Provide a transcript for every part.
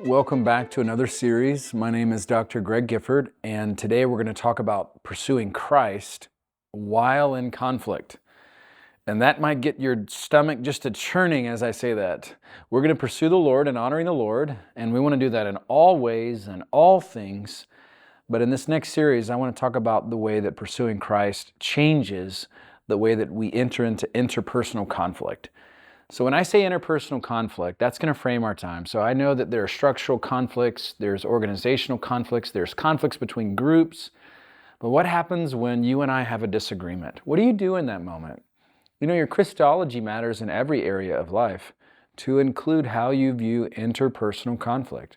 Welcome back to another series. My name is Dr. Greg Gifford, and today we're going to talk about pursuing Christ while in conflict. And that might get your stomach just a churning as I say that. We're going to pursue the Lord and honoring the Lord, and we want to do that in all ways and all things. But in this next series, I want to talk about the way that pursuing Christ changes the way that we enter into interpersonal conflict. So when I say interpersonal conflict, that's going to frame our time. So I know that there are structural conflicts, there's organizational conflicts, there's conflicts between groups. But what happens when you and I have a disagreement? What do you do in that moment? You know, your Christology matters in every area of life, to include how you view interpersonal conflict.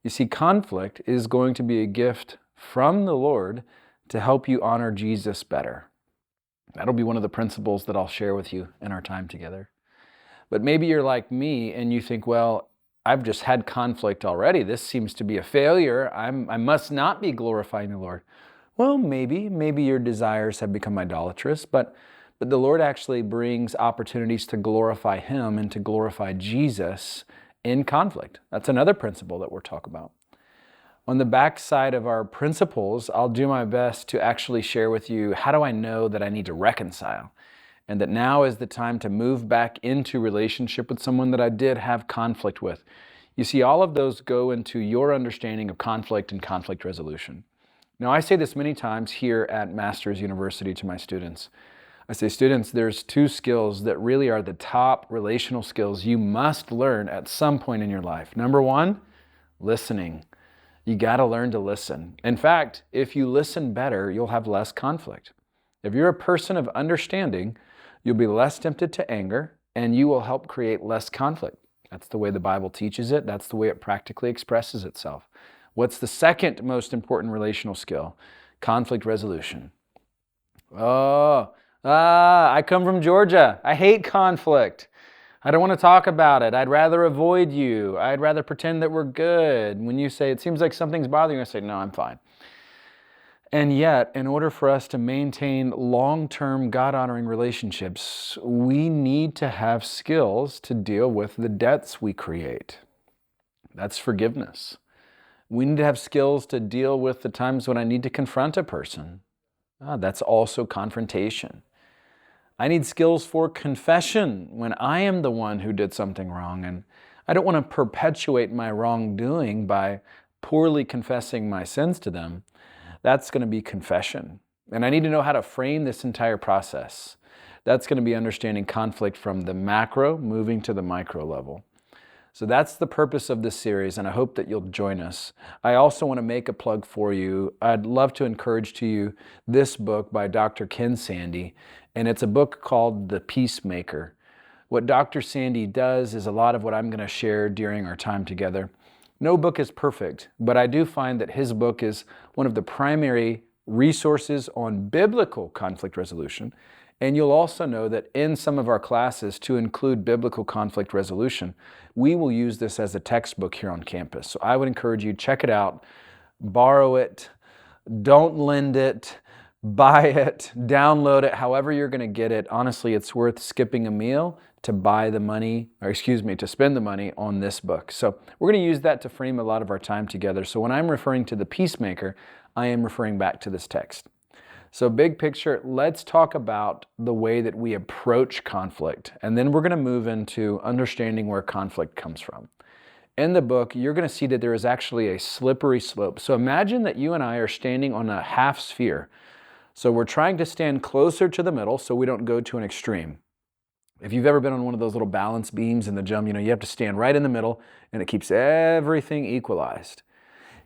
You see, conflict is going to be a gift from the Lord to help you honor Jesus better. That'll be one of the principles that I'll share with you in our time together. But maybe you're like me and you think, well, I've just had conflict already. This seems to be a failure. I must not be glorifying the Lord. Well, maybe your desires have become idolatrous, but the Lord actually brings opportunities to glorify Him and to glorify Jesus in conflict. That's another principle that we're talking about. On the back side of our principles, I'll do my best to actually share with you, how do I know that I need to reconcile? And that now is the time to move back into relationship with someone that I did have conflict with. You see, all of those go into your understanding of conflict and conflict resolution. Now, I say this many times here at Masters University to my students. I say, students, there's two skills that really are the top relational skills you must learn at some point in your life. Number one, listening. You got to learn to listen. In fact, if you listen better, you'll have less conflict. If you're a person of understanding, you'll be less tempted to anger, and you will help create less conflict. That's the way the Bible teaches it. That's the way it practically expresses itself. What's the second most important relational skill? Conflict resolution. I come from Georgia. I hate conflict. I don't want to talk about it. I'd rather avoid you. I'd rather pretend that we're good. When you say, it seems like something's bothering you, I say, no, I'm fine. And yet, in order for us to maintain long-term God-honoring relationships, we need to have skills to deal with the debts we create. That's forgiveness. We need to have skills to deal with the times when I need to confront a person. That's also confrontation. I need skills for confession when I am the one who did something wrong, and I don't want to perpetuate my wrongdoing by poorly confessing my sins to them. That's going to be confession. And I need to know how to frame this entire process. That's going to be understanding conflict from the macro, moving to the micro level. So that's the purpose of this series, and I hope that you'll join us. I also want to make a plug for you. I'd love to encourage to you this book by Dr. Ken Sande, and it's a book called The Peacemaker. What Dr. Sande does is a lot of what I'm going to share during our time together. No book is perfect, but I do find that his book is one of the primary resources on biblical conflict resolution. And you'll also know that in some of our classes, to include biblical conflict resolution, we will use this as a textbook here on campus. So I would encourage you, check it out, borrow it, don't lend it, buy it, download it, however you're going to get it. Honestly, it's worth skipping a meal to to spend the money on this book. So we're going to use that to frame a lot of our time together. So when I'm referring to the peacemaker, I am referring back to this text. So big picture, let's talk about the way that we approach conflict. And then we're going to move into understanding where conflict comes from. In the book, you're going to see that there is actually a slippery slope. So imagine that you and I are standing on a half sphere. So we're trying to stand closer to the middle so we don't go to an extreme. If you've ever been on one of those little balance beams in the gym, you have to stand right in the middle and it keeps everything equalized.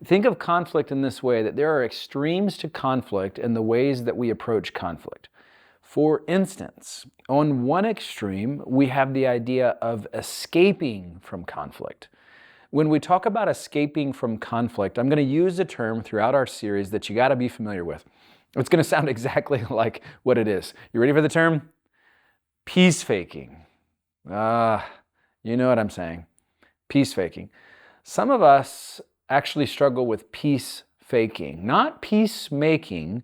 Think of conflict in this way, that there are extremes to conflict in the ways that we approach conflict. For instance, on one extreme, we have the idea of escaping from conflict. When we talk about escaping from conflict, I'm going to use a term throughout our series that you got to be familiar with. It's going to sound exactly like what it is. You ready for the term? Peace faking. You know what I'm saying. Peace faking. Some of us actually struggle with peace faking, not peacemaking,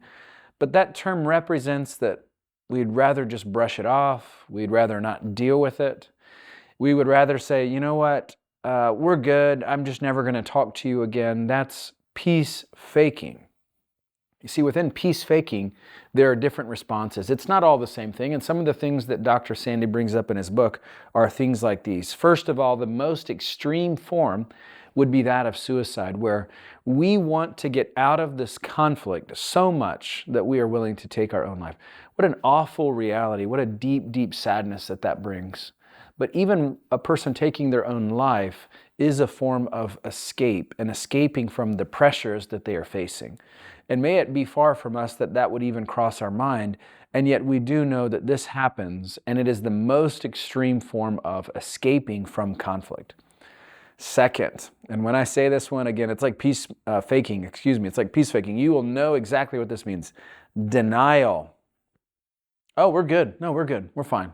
but that term represents that we'd rather just brush it off. We'd rather not deal with it. We would rather say, you know what? we're good, I'm just never going to talk to you again, that's peace faking. You see, within peace faking, there are different responses. It's not all the same thing, and some of the things that Dr. Sandy brings up in his book are things like these. First of all, the most extreme form would be that of suicide, where we want to get out of this conflict so much that we are willing to take our own life. What an awful reality. What a deep, deep sadness that brings. But even a person taking their own life is a form of escape and escaping from the pressures that they are facing. And may it be far from us that would even cross our mind, and yet we do know that this happens, and it is the most extreme form of escaping from conflict. Second, and when I say this one, again, it's like peace faking, it's like peace faking. You will know exactly what this means. Denial. Oh, we're good. No, we're good. We're fine.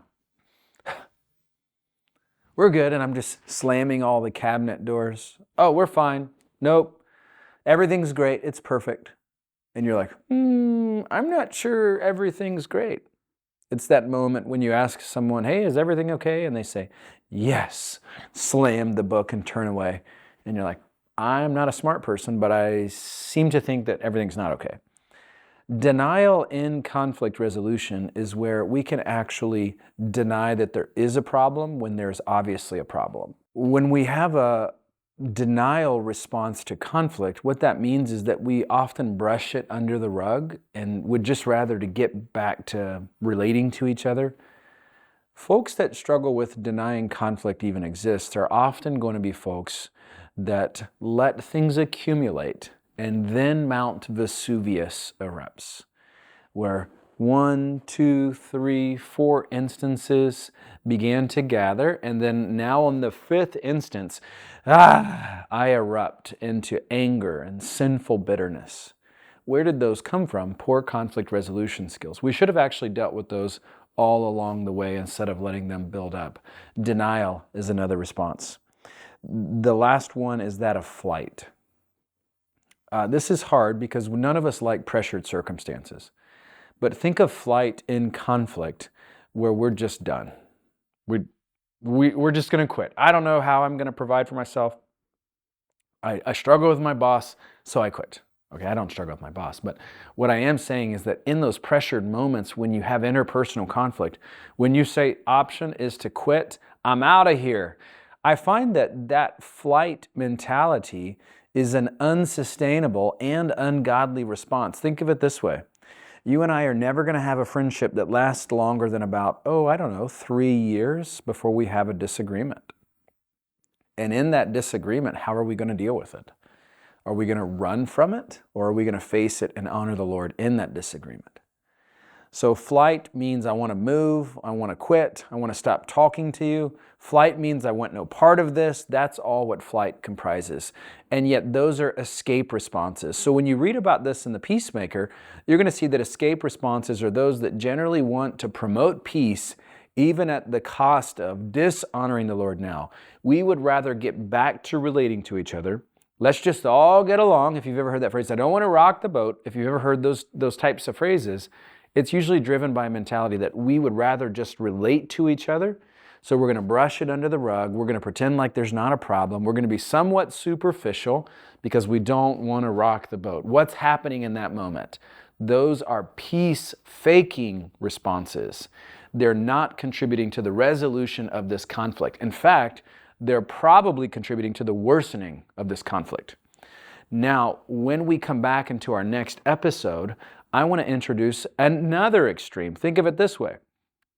We're good, and I'm just slamming all the cabinet doors. Oh, we're fine. Nope. Everything's great. It's perfect. And you're like, I'm not sure everything's great. It's that moment when you ask someone, hey, is everything okay? And they say, yes. Slam the book and turn away. And you're like, I'm not a smart person, but I seem to think that everything's not okay. Denial in conflict resolution is where we can actually deny that there is a problem when there's obviously a problem. When we have a denial response to conflict, what that means is that we often brush it under the rug and would just rather to get back to relating to each other. Folks that struggle with denying conflict even exists are often going to be folks that let things accumulate and then Mount Vesuvius erupts, where 1, 2, 3, 4 instances began to gather, and then now on the 5th instance, I erupt into anger and sinful bitterness. Where did those come from? Poor conflict resolution skills. We should have actually dealt with those all along the way instead of letting them build up. Denial is another response. The last one is that of flight. This is hard because none of us like pressured circumstances. But think of flight in conflict where we're just done. We're just going to quit. I don't know how I'm going to provide for myself. I struggle with my boss, so I quit. Okay, I don't struggle with my boss, but what I am saying is that in those pressured moments when you have interpersonal conflict, when you say option is to quit, I'm out of here, I find that flight mentality is an unsustainable and ungodly response. Think of it this way. You and I are never going to have a friendship that lasts longer than about, 3 years before we have a disagreement. And in that disagreement, how are we going to deal with it? Are we going to run from it, or are we going to face it and honor the Lord in that disagreement? So flight means I want to move, I want to quit, I want to stop talking to you. Flight means I want no part of this. That's all what flight comprises. And yet those are escape responses. So when you read about this in the Peacemaker, you're going to see that escape responses are those that generally want to promote peace even at the cost of dishonoring the Lord now. We would rather get back to relating to each other. Let's just all get along. If you've ever heard that phrase, I don't want to rock the boat. If you've ever heard those types of phrases, it's usually driven by a mentality that we would rather just relate to each other. So we're going to brush it under the rug. We're going to pretend like there's not a problem. We're going to be somewhat superficial because we don't want to rock the boat. What's happening in that moment? Those are peace-faking responses. They're not contributing to the resolution of this conflict. In fact, they're probably contributing to the worsening of this conflict. Now, when we come back into our next episode, I want to introduce another extreme. Think of it this way.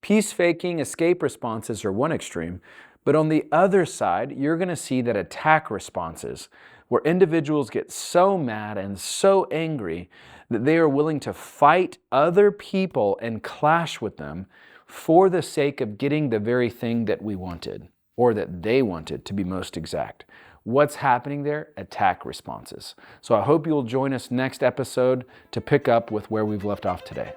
Peace-faking escape responses are one extreme, but on the other side, you're going to see that attack responses, where individuals get so mad and so angry that they are willing to fight other people and clash with them for the sake of getting the very thing that we wanted, or that they wanted, to be most exact. What's happening there? Attack responses. So I hope you'll join us next episode to pick up with where we've left off today.